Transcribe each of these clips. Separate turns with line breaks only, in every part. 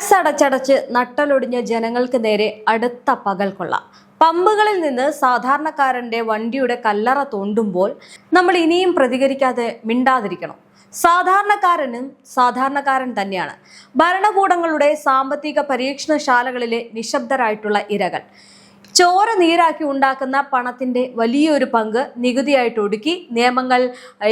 Tax അടച്ചടച്ച് നട്ടലൊടിഞ്ഞ ജനങ്ങൾക്ക് നേരെ അടുത്ത പകൽക്കൊള്ള. പമ്പുകളിൽ നിന്ന് സാധാരണക്കാരന്റെ വണ്ടിയുടെ കല്ലറ തോണ്ടുമ്പോൾ നമ്മൾ ഇനിയും പ്രതികരിക്കാതെ മിണ്ടാതിരിക്കണം. സാധാരണക്കാരനും സാധാരണക്കാരൻ തന്നെയാണ്. ഭരണകൂടങ്ങളുടെ സാമ്പത്തിക പരീക്ഷണശാലകളിലെ നിശബ്ദരായിട്ടുള്ള ഇരകൾ. ചോര നീരാക്കി ഉണ്ടാക്കുന്ന പണത്തിന്റെ വലിയൊരു പങ്ക് നികുതിയായിട്ട് ഒടുക്കി നിയമങ്ങൾ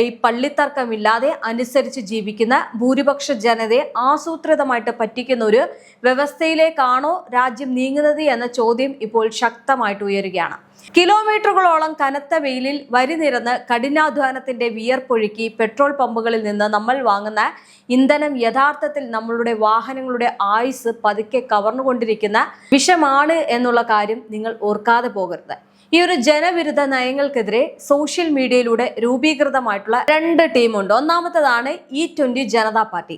ഈ പള്ളിത്തർക്കമില്ലാതെ അനുസരിച്ച് ജീവിക്കുന്ന ഭൂരിപക്ഷ ജനതയെ ആസൂത്രിതമായിട്ട് പറ്റിക്കുന്ന ഒരു വ്യവസ്ഥയിലേക്കാണോ രാജ്യം നീങ്ങുന്നത് എന്ന ചോദ്യം ഇപ്പോൾ ശക്തമായിട്ട് ഉയരുകയാണ്. കിലോമീറ്ററുകളോളം കനത്ത വെയിലിൽ വരി നിരന്ന് കഠിനാധ്വാനത്തിന്റെ വിയർപ്പൊഴുക്കി പെട്രോൾ പമ്പുകളിൽ നിന്ന് നമ്മൾ വാങ്ങുന്ന ഇന്ധനം യഥാർത്ഥത്തിൽ നമ്മളുടെ വാഹനങ്ങളുടെ ആയുസ് പതുക്കെ കവർന്നുകൊണ്ടിരിക്കുന്ന വിഷമാണ് എന്നുള്ള കാര്യം നിങ്ങൾ ഓർക്കാതെ പോകരുത്. ഈ ഒരു ജനവിരുദ്ധ നയങ്ങൾക്കെതിരെ സോഷ്യൽ മീഡിയയിലൂടെ രൂപീകൃതമായിട്ടുള്ള 2 ടീമുണ്ട്. ഒന്നാമത്തേതാണ് E20 ജനതാ പാർട്ടി.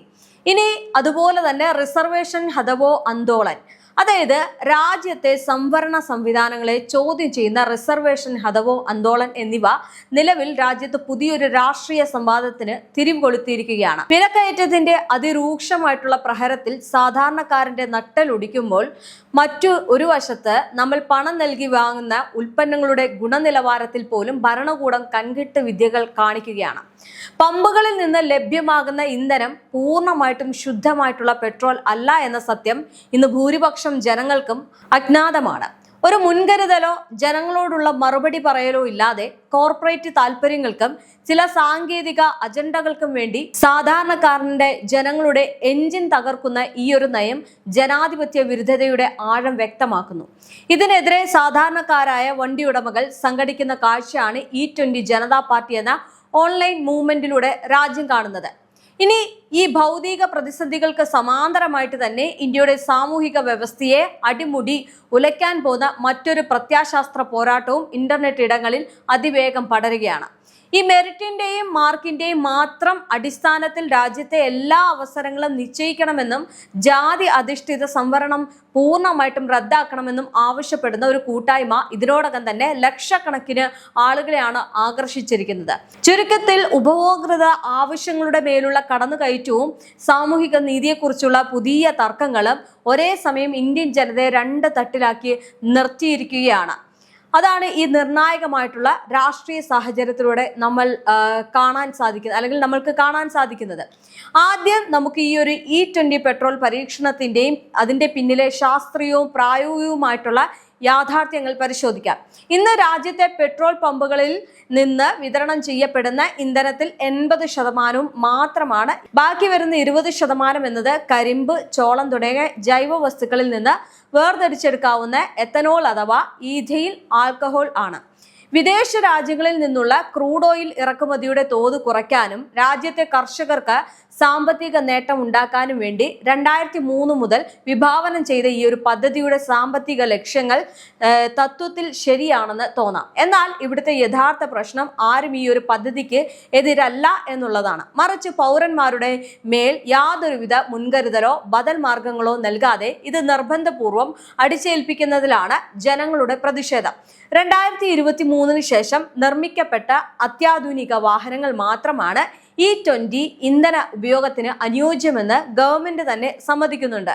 ഇനി അതുപോലെ തന്നെ റിസർവേഷൻ ഹതവോ ആന്തോളൻ, അതായത് രാജ്യത്തെ സംവരണ സംവിധാനങ്ങളെ ചോദ്യം ചെയ്യുന്ന റിസർവേഷൻ ഹതവോ ആന്തോളൻ എന്നിവ നിലവിൽ രാജ്യത്ത് പുതിയൊരു രാഷ്ട്രീയ സംവാദത്തിന് തിരികൊളുത്തിയിരിക്കുകയാണ്. വിലക്കയറ്റത്തിന്റെ അതിരൂക്ഷമായിട്ടുള്ള പ്രഹരത്തിൽ സാധാരണക്കാരന്റെ നട്ടലൊടിക്കുമ്പോൾ മറ്റു ഒരു വശത്ത് നമ്മൾ പണം നൽകി വാങ്ങുന്ന ഉൽപ്പന്നങ്ങളുടെ ഗുണനിലവാരത്തിൽ പോലും ഭരണകൂടം കൺകെട്ട് വിദ്യകൾ കാണിക്കുകയാണ്. പമ്പുകളിൽ നിന്ന് ലഭ്യമാകുന്ന ഇന്ധനം പൂർണ്ണമായിട്ടും ശുദ്ധമായിട്ടുള്ള പെട്രോൾ അല്ല എന്ന സത്യം ഇന്ന് ഭൂരിപക്ഷം ജനങ്ങൾക്കും അജ്ഞാതമാണ്. ഒരു മുൻകരുതലോ ജനങ്ങളോടുള്ള മറുപടി പറയലോ ഇല്ലാതെ കോർപ്പറേറ്റ് താല്പര്യങ്ങൾക്കും ചില സാങ്കേതിക അജണ്ടകൾക്കും വേണ്ടി സാധാരണക്കാരന്റെ ജനങ്ങളുടെ എഞ്ചിൻ തകർക്കുന്ന ഈ ഒരു നയം ജനാധിപത്യ വിരുദ്ധതയുടെ ആഴം വ്യക്തമാക്കുന്നു. ഇതിനെതിരെ സാധാരണക്കാരായ വണ്ടിയുടമകൾ സംഘടിക്കുന്ന കാഴ്ചയാണ് E20 ജനതാ പാർട്ടി എന്ന ഓൺലൈൻ മൂവ്മെന്റിലൂടെ രാജ്യം കാണുന്നത്. ഇനി ഈ ഭൗതിക പ്രതിസന്ധികൾക്ക് സമാന്തരമായിട്ട് തന്നെ ഇന്ത്യയുടെ സാമൂഹിക വ്യവസ്ഥയെ അടിമുടി ഉലയ്ക്കാൻ പോകുന്ന മറ്റൊരു പ്രത്യാശാസ്ത്ര പോരാട്ടവും ഇന്റർനെറ്റ് ഇടങ്ങളിൽ അതിവേഗം പടരുകയാണ്. ഈ മെറിറ്റിന്റെയും മാർക്കിന്റെയും മാത്രം അടിസ്ഥാനത്തിൽ രാജ്യത്തെ എല്ലാ അവസരങ്ങളും നിശ്ചയിക്കണമെന്നും ജാതി അധിഷ്ഠിത സംവരണം പൂർണ്ണമായിട്ടും റദ്ദാക്കണമെന്നും ആവശ്യപ്പെടുന്ന ഒരു കൂട്ടായ്മ ഇതിനോടകം തന്നെ ലക്ഷക്കണക്കിന് ആളുകളെയാണ് ആകർഷിച്ചിരിക്കുന്നത്. ചുരുക്കത്തിൽ ഉപഭോക്തൃ ആവശ്യങ്ങളുടെ മേലുള്ള കടന്നുകയറ്റവും സാമൂഹിക നീതിയെക്കുറിച്ചുള്ള പുതിയ തർക്കങ്ങളും ഒരേ സമയം ഇന്ത്യൻ ജനതയെ 2 തട്ടിലാക്കി നിർത്തിയിരിക്കുകയാണ്. അതാണ് ഈ നിർണായകമായിട്ടുള്ള രാഷ്ട്രീയ സാഹചര്യത്തിലൂടെ നമ്മൾ നമ്മൾക്ക് കാണാൻ സാധിക്കുന്നത്. ആദ്യം നമുക്ക് ഈ ഒരു E20 പെട്രോൾ പരീക്ഷണത്തിന്റെയും അതിന്റെ പിന്നിലെ ശാസ്ത്രീയവും പ്രായോഗികവുമായിട്ടുള്ള യാഥാർത്ഥ്യങ്ങൾ പരിശോധിക്കാം. ഇന്ന് രാജ്യത്തെ പെട്രോൾ പമ്പുകളിൽ നിന്ന് വിതരണം ചെയ്യപ്പെടുന്ന ഇന്ധനത്തിൽ 80% മാത്രമാണ്. ബാക്കി വരുന്ന 20% എന്നത് കരിമ്പ്, ചോളം തുടങ്ങിയ ജൈവ വസ്തുക്കളിൽ നിന്ന് വേർതിരിച്ചെടുക്കാവുന്ന എത്തനോൾ അഥവാ ഈഥെയിൽ ആൽക്കഹോൾ ആണ്. വിദേശ രാജ്യങ്ങളിൽ നിന്നുള്ള ക്രൂഡ് ഓയിൽ ഇറക്കുമതിയുടെ തോത് കുറയ്ക്കാനും രാജ്യത്തെ കർഷകർക്ക് സാമ്പത്തിക നേട്ടം ഉണ്ടാക്കാനും വേണ്ടി 2003 മുതൽ വിഭാവനം ചെയ്ത ഈ ഒരു പദ്ധതിയുടെ സാമ്പത്തിക ലക്ഷ്യങ്ങൾ തത്വത്തിൽ ശരിയാണെന്ന് തോന്നാം. എന്നാൽ ഇവിടുത്തെ യഥാർത്ഥ പ്രശ്നം ആരും ഈ ഒരു പദ്ധതിക്ക് എതിരല്ല എന്നുള്ളതാണ്. മറിച്ച് പൗരന്മാരുടെ മേൽ യാതൊരുവിധ മുൻകരുതലോ ബദൽ മാർഗങ്ങളോ നൽകാതെ ഇത് നിർബന്ധപൂർവം അടിച്ചേൽപ്പിക്കുന്നതിലാണ് ജനങ്ങളുടെ പ്രതിഷേധം. 2023 ശേഷം നിർമ്മിക്കപ്പെട്ട അത്യാധുനിക വാഹനങ്ങൾ മാത്രമാണ് E20 ഇന്ധന ഉപയോഗത്തിന് അനുയോജ്യമെന്ന് ഗവൺമെന്റ് തന്നെ സമ്മതിക്കുന്നുണ്ട്.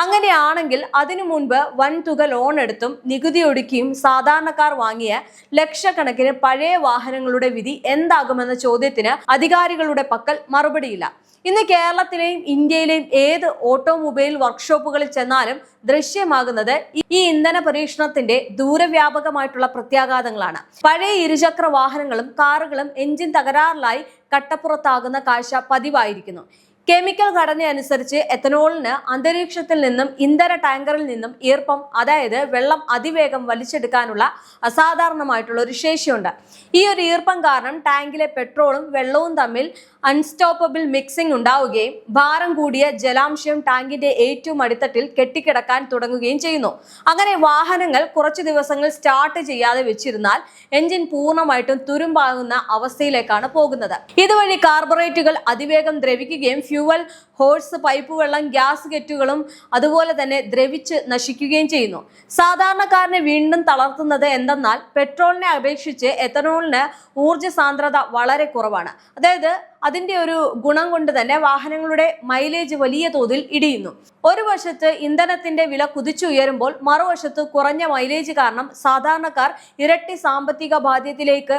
അങ്ങനെയാണെങ്കിൽ അതിനു മുൻപ് വൻതുക ലോൺ എടുത്തും നികുതി ഒടുക്കിയും സാധാരണക്കാർ വാങ്ങിയ ലക്ഷക്കണക്കിന് പഴയ വാഹനങ്ങളുടെ വിധി എന്താകുമെന്ന ചോദ്യത്തിന് അധികാരികളുടെ പക്കൽ മറുപടിയില്ല. ഇന്ന് കേരളത്തിലെയും ഇന്ത്യയിലെയും ഏത് ഓട്ടോമൊബൈൽ വർക്ക്ഷോപ്പുകളിൽ ചെന്നാലും ദൃശ്യമാകുന്നത് ഈ ഇന്ധന പരീക്ഷണത്തിന്റെ ദൂരവ്യാപകമായിട്ടുള്ള പ്രത്യാഘാതങ്ങളാണ്. പഴയ ഇരുചക്ര വാഹനങ്ങളും കാറുകളും എഞ്ചിൻ തകരാറിലായി കട്ടപ്പുറത്താകുന്ന കാഴ്ച പതിവായിരിക്കുന്നു. കെമിക്കൽ ഘടന അനുസരിച്ച് എത്തനോളിന് അന്തരീക്ഷത്തിൽ നിന്നും ഇന്ധന ടാങ്കറിൽ നിന്നും ഈർപ്പം, അതായത് വെള്ളം അതിവേഗം വലിച്ചെടുക്കാനുള്ള അസാധാരണമായിട്ടുള്ള ഒരു ശേഷിയുണ്ട്. ഈ ഒരു ഈർപ്പം കാരണം ടാങ്കിലെ പെട്രോളും വെള്ളവും തമ്മിൽ അൺസ്റ്റോപ്പബിൾ മിക്സിംഗ് ഉണ്ടാവുകയും ഭാരം കൂടിയ ജലാംശം ടാങ്കിന്റെ ഏറ്റവും അടിത്തട്ടിൽ കെട്ടിക്കിടക്കാൻ തുടങ്ങുകയും ചെയ്യുന്നു. അങ്ങനെ വാഹനങ്ങൾ കുറച്ചു ദിവസങ്ങൾ സ്റ്റാർട്ട് ചെയ്യാതെ വെച്ചിരുന്നാൽ എഞ്ചിൻ പൂർണ്ണമായിട്ടും തുരുമ്പാകുന്ന അവസ്ഥയിലേക്കാണ് പോകുന്നത്. ഇതുവഴി കാർബറേറ്റുകൾ അതിവേഗം ദ്രവിക്കുകയും ഫ്യൂവൽ ഹോഴ്സ് പൈപ്പ് വെള്ളം, ഗ്യാസ് കെറ്റുകളും അതുപോലെ തന്നെ ദ്രവിച്ച് നശിക്കുകയും ചെയ്യുന്നു. സാധാരണക്കാരനെ വീണ്ടും തളർത്തുന്നത് എന്തെന്നാൽ പെട്രോളിനെ അപേക്ഷിച്ച് എത്തനോളിന് ഊർജ്ജ സാന്ദ്രത വളരെ കുറവാണ്. അതായത് അതിന്റെ ഒരു ഗുണം കൊണ്ട് തന്നെ വാഹനങ്ങളുടെ മൈലേജ് വലിയ തോതിൽ ഇടിയുന്നു. ഒരു വശത്ത് ഇന്ധനത്തിന്റെ വില കുതിച്ചുയരുമ്പോൾ മറുവശത്ത് കുറഞ്ഞ മൈലേജ് കാരണം സാധാരണക്കാർ ഇരട്ടി സാമ്പത്തിക ബാധ്യതയിലേക്ക്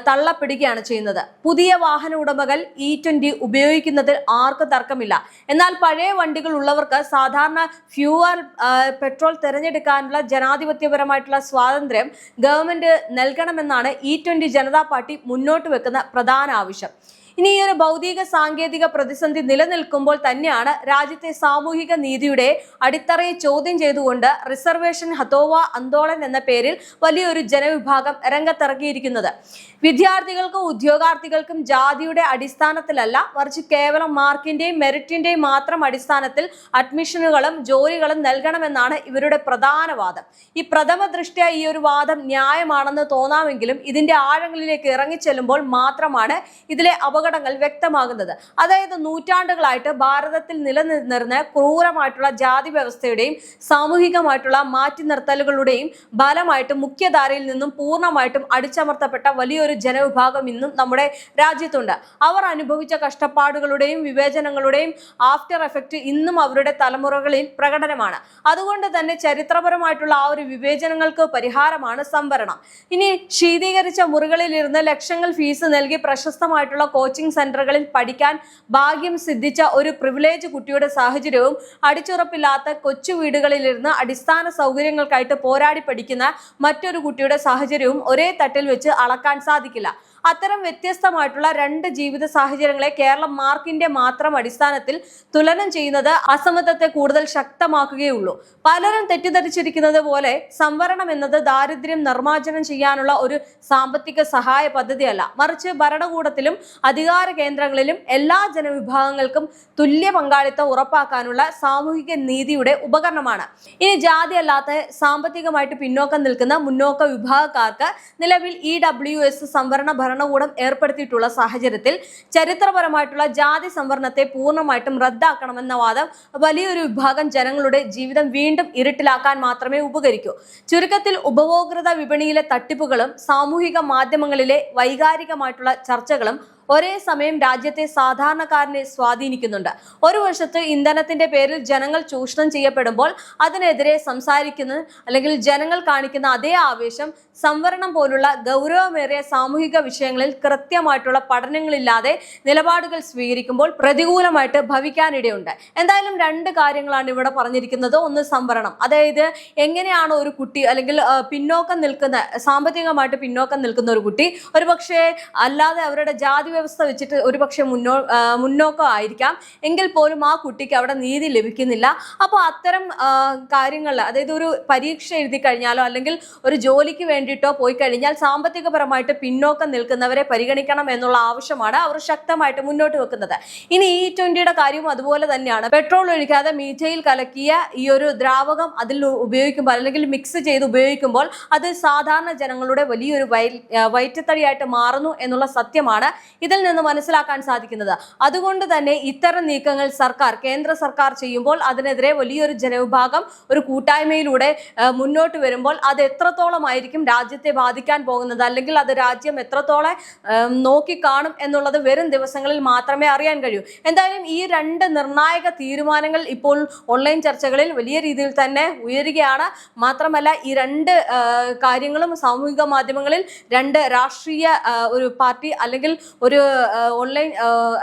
തള്ളപ്പെടുകയാണ് ചെയ്യുന്നത്. പുതിയ വാഹന ഉടമകൾ E20 ഉപയോഗിക്കുന്നതിൽ ആർക്കും തർക്കമില്ല. എന്നാൽ പഴയ വണ്ടികൾ ഉള്ളവർക്ക് സാധാരണ ഫ്യൂവൽ പെട്രോൾ തിരഞ്ഞെടുക്കാനുള്ള ജനാധിപത്യപരമായിട്ടുള്ള സ്വാതന്ത്ര്യം ഗവൺമെന്റ് നൽകണമെന്നാണ് E20 ജനതാ പാർട്ടി മുന്നോട്ട് വെക്കുന്ന പ്രധാന ആവശ്യം. ഇനി ഈ ഒരു ഭൗതിക സാങ്കേതിക പ്രതിസന്ധി നിലനിൽക്കുമ്പോൾ തന്നെയാണ് രാജ്യത്തെ സാമൂഹിക നീതിയുടെ അടിത്തറയെ ചോദ്യം ചെയ്തുകൊണ്ട് റിസർവേഷൻ ഹതോവ ആന്തോളൻ എന്ന പേരിൽ വലിയൊരു ജനവിഭാഗം രംഗത്തിറങ്ങിയിരിക്കുന്നത്. വിദ്യാർത്ഥികൾക്കും ഉദ്യോഗാർത്ഥികൾക്കും ജാതിയുടെ അടിസ്ഥാനത്തിലല്ല, മറിച്ച് കേവലം മാർക്കിന്റെയും മെറിറ്റിന്റെയും മാത്രം അടിസ്ഥാനത്തിൽ അഡ്മിഷനുകളും ജോലികളും നൽകണമെന്നാണ് ഇവരുടെ പ്രധാന വാദം. ഈ പ്രഥമ ദൃഷ്ട്യാ ഈ ഒരു വാദം ന്യായമാണെന്ന് തോന്നാമെങ്കിലും ഇതിന്റെ ആഴങ്ങളിലേക്ക് ഇറങ്ങിച്ചെല്ലുമ്പോൾ മാത്രമാണ് ഇതിലെ അപകടങ്ങൾ വ്യക്തമാകുന്നത്. അതായത് നൂറ്റാണ്ടുകളായിട്ട് ഭാരതത്തിൽ നിലനിന്നിരുന്ന ക്രൂരമായിട്ടുള്ള ജാതി വ്യവസ്ഥയുടെയും സാമൂഹികമായിട്ടുള്ള മാറ്റി നിർത്തലുകളുടെയും ഫലമായിട്ട് മുഖ്യധാരയിൽ നിന്നും പൂർണ്ണമായിട്ടും അടിച്ചമർത്തപ്പെട്ട വലിയൊരു ജനവിഭാഗം ഇന്നും നമ്മുടെ രാജ്യത്തുണ്ട്. അവർ അനുഭവിച്ച കഷ്ടപ്പാടുകളുടെയും വിവേചനങ്ങളുടെയും ആഫ്റ്റർ എഫക്റ്റ് ഇന്നും അവരുടെ തലമുറകളിൽ പ്രകടനമാണ്. അതുകൊണ്ട് തന്നെ ചരിത്രപരമായിട്ടുള്ള ആ ഒരു വിവേചനങ്ങൾക്ക് പരിഹാരമാണ് സംവരണം. ഇനി ശീതീകരിച്ച മുറികളിൽ ഇരുന്ന് ലക്ഷങ്ങൾ ഫീസ് നൽകി പ്രശസ്തമായിട്ടുള്ള കോച്ചിങ് സെന്ററുകളിൽ പഠിക്കാൻ ഭാഗ്യം സിദ്ധിച്ച ഒരു പ്രിവിലേജ് കുട്ടിയുടെ സാഹചര്യവും അടിച്ചുറപ്പില്ലാത്ത കൊച്ചു വീടുകളിലിരുന്ന് അടിസ്ഥാന സൗകര്യങ്ങൾക്കായിട്ട് പോരാടി പഠിക്കുന്ന മറ്റൊരു കുട്ടിയുടെ സാഹചര്യവും ഒരേ തട്ടിൽ വെച്ച് അളക്കാൻ സാധിക്കില്ല. അത്തരം വ്യത്യസ്തമായിട്ടുള്ള രണ്ട് ജീവിത സാഹചര്യങ്ങളെ കേരളം മാർക്കിന്റെ മാത്രം അടിസ്ഥാനത്തിൽ തുലനം ചെയ്യുന്നത് അസമത്വത്തെ കൂടുതൽ ശക്തമാക്കുകയുള്ളൂ. പലരും തെറ്റിദ്ധരിച്ചിരിക്കുന്നത് പോലെ സംവരണം എന്നത് ദാരിദ്ര്യം നിർമ്മാർജ്ജനം ചെയ്യാനുള്ള ഒരു സാമ്പത്തിക സഹായ പദ്ധതിയല്ല, മറിച്ച് ഭരണകൂടത്തിലും അധികാര കേന്ദ്രങ്ങളിലും എല്ലാ ജനവിഭാഗങ്ങൾക്കും തുല്യ പങ്കാളിത്തം ഉറപ്പാക്കാനുള്ള സാമൂഹിക നീതിയുടെ ഉപകരണമാണ്. ഇനി ജാതി അല്ലാത്ത സാമ്പത്തികമായിട്ട് പിന്നോക്കം നിൽക്കുന്ന മുന്നോക്ക വിഭാഗക്കാർക്ക് നിലവിൽ EWS സംവരണ ഭരണകൂടം ഏർപ്പെടുത്തിയിട്ടുള്ള സാഹചര്യത്തിൽ ചരിത്രപരമായിട്ടുള്ള ജാതി സംവരണത്തെ പൂർണ്ണമായിട്ടും റദ്ദാക്കണമെന്ന വാദം വലിയൊരു വിഭാഗം ജനങ്ങളുടെ ജീവിതം വീണ്ടും ഇരുട്ടിലാക്കാൻ മാത്രമേ ഉപകരിക്കൂ. ചുരുക്കത്തിൽ ഉപഭോക്തൃ വിപണിയിലെ തട്ടിപ്പുകളും സാമൂഹിക മാധ്യമങ്ങളിലെ വൈകാരികമായിട്ടുള്ള ചർച്ചകളും ഒരേ സമയം രാജ്യത്തെ സാധാരണക്കാരനെ സ്വാധീനിക്കുന്നുണ്ട്. ഒരു വശത്ത് ഇന്ധനത്തിന്റെ പേരിൽ ജനങ്ങൾ ചൂഷണം ചെയ്യപ്പെടുമ്പോൾ അതിനെതിരെ സംസാരിക്കുന്ന അല്ലെങ്കിൽ ജനങ്ങൾ കാണിക്കുന്ന അതേ ആവേശം സംവരണം പോലുള്ള ഗൗരവമേറിയ സാമൂഹിക വിഷയങ്ങളിൽ കൃത്യമായിട്ടുള്ള പഠനങ്ങളില്ലാതെ നിലപാടുകൾ സ്വീകരിക്കുമ്പോൾ പ്രതികൂലമായിട്ട് ഭവിക്കാനിടയുണ്ട്. എന്തായാലും രണ്ട് കാര്യങ്ങളാണ് ഇവിടെ പറഞ്ഞിരിക്കുന്നത്. ഒന്ന് സംവരണം, അതായത് എങ്ങനെയാണ് ഒരു കുട്ടി അല്ലെങ്കിൽ പിന്നോക്കം നിൽക്കുന്ന സാമ്പത്തികമായിട്ട് പിന്നോക്കം നിൽക്കുന്ന ഒരു കുട്ടി ഒരുപക്ഷെ അല്ലാതെ അവരുടെ ജാതി വ്യവസ്ഥ വെച്ചിട്ട് ഒരുപക്ഷെ മുന്നോക്കം ആയിരിക്കാം, എങ്കിൽ പോലും ആ കുട്ടിക്ക് അവിടെ നീതി ലഭിക്കുന്നില്ല. അപ്പോൾ അത്തരം കാര്യങ്ങളിൽ, അതായത് ഒരു പരീക്ഷ എഴുതി കഴിഞ്ഞാലോ അല്ലെങ്കിൽ ഒരു ജോലിക്ക് വേണ്ടിയിട്ടോ പോയി കഴിഞ്ഞാൽ സാമ്പത്തികപരമായിട്ട് പിന്നോക്കം നിൽക്കുന്നവരെ പരിഗണിക്കണം എന്നുള്ള ആവശ്യമാണ് അവർ ശക്തമായിട്ട് മുന്നോട്ട് വെക്കുന്നത്. ഇനി E20യുടെ കാര്യവും അതുപോലെ തന്നെയാണ്. പെട്രോൾ ഒഴിക്കാതെ മീഥൈൽ കലക്കിയ ഈ ഒരു ദ്രാവകം അതിൽ ഉപയോഗിക്കുമ്പോൾ അല്ലെങ്കിൽ മിക്സ് ചെയ്ത് ഉപയോഗിക്കുമ്പോൾ അത് സാധാരണ ജനങ്ങളുടെ വലിയൊരു വയറ്റത്തടിയായിട്ട് മാറുന്നു എന്നുള്ള സത്യമാണ് ഇതിൽ നിന്ന് മനസ്സിലാക്കാൻ സാധിക്കുന്നത്. അതുകൊണ്ട് തന്നെ ഇത്തരം നീക്കങ്ങൾ കേന്ദ്ര സർക്കാർ ചെയ്യുമ്പോൾ അതിനെതിരെ വലിയൊരു ജനവിഭാഗം ഒരു കൂട്ടായ്മയിലൂടെ മുന്നോട്ട് വരുമ്പോൾ അത് എത്രത്തോളമായിരിക്കും രാജ്യത്തെ ബാധിക്കാൻ പോകുന്നത്, അല്ലെങ്കിൽ അത് രാജ്യം എത്രത്തോളം നോക്കിക്കാണും എന്നുള്ളത് വരും ദിവസങ്ങളിൽ മാത്രമേ അറിയാൻ കഴിയൂ. എന്തായാലും ഈ രണ്ട് നിർണായക തീരുമാനങ്ങൾ ഇപ്പോൾ ഓൺലൈൻ ചർച്ചകളിൽ വലിയ രീതിയിൽ തന്നെ ഉയരുകയാണ്. മാത്രമല്ല ഈ രണ്ട് കാര്യങ്ങളും സാമൂഹിക മാധ്യമങ്ങളിൽ രണ്ട് രാഷ്ട്രീയ ഒരു പാർട്ടി അല്ലെങ്കിൽ ഒരു ഓൺലൈൻ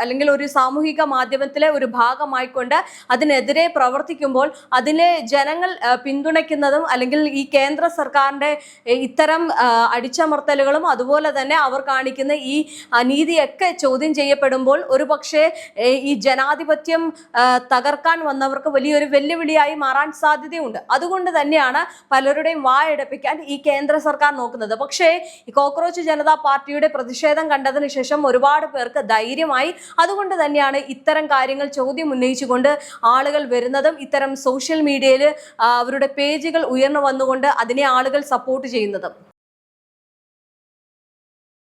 അല്ലെങ്കിൽ ഒരു സാമൂഹിക മാധ്യമത്തിലെ ഒരു ഭാഗമായിക്കൊണ്ട് അതിനെതിരെ പ്രവർത്തിക്കുമ്പോൾ അതിനെ ജനങ്ങൾ പിന്തുണയ്ക്കുന്നതും അല്ലെങ്കിൽ ഈ കേന്ദ്ര സർക്കാരിന്റെ ഇത്തരം അടിച്ചമർത്തലുകളും അതുപോലെ തന്നെ അവർ കാണിക്കുന്ന ഈ അനീതിയൊക്കെ ചോദ്യം ചെയ്യപ്പെടുമ്പോൾ ഒരുപക്ഷെ ഈ ജനാധിപത്യം തകർക്കാൻ വന്നവർക്ക് വലിയൊരു വെല്ലുവിളിയായി മാറാൻ സാധ്യതയുണ്ട്. അതുകൊണ്ട് തന്നെയാണ് പലരുടെയും വായടപ്പിക്കാൻ ഈ കേന്ദ്ര സർക്കാർ നോക്കുന്നത്. പക്ഷേ ഈ കോക്രോച്ച് ജനതാ പാർട്ടിയുടെ പ്രതിഷേധം കണ്ടതിന് ശേഷം ഒരുപാട് പേർക്ക് ധൈര്യമായി. അതുകൊണ്ട് തന്നെയാണ് ഇത്തരം കാര്യങ്ങൾ ചോദ്യം ഉന്നയിച്ചുകൊണ്ട് ആളുകൾ വരുന്നതും ഇത്തരം സോഷ്യൽ മീഡിയയിൽ അവരുടെ പേജുകൾ ഉയർന്നു വന്നുകൊണ്ട് അതിനെ ആളുകൾ സപ്പോർട്ട് ചെയ്യുന്നതും.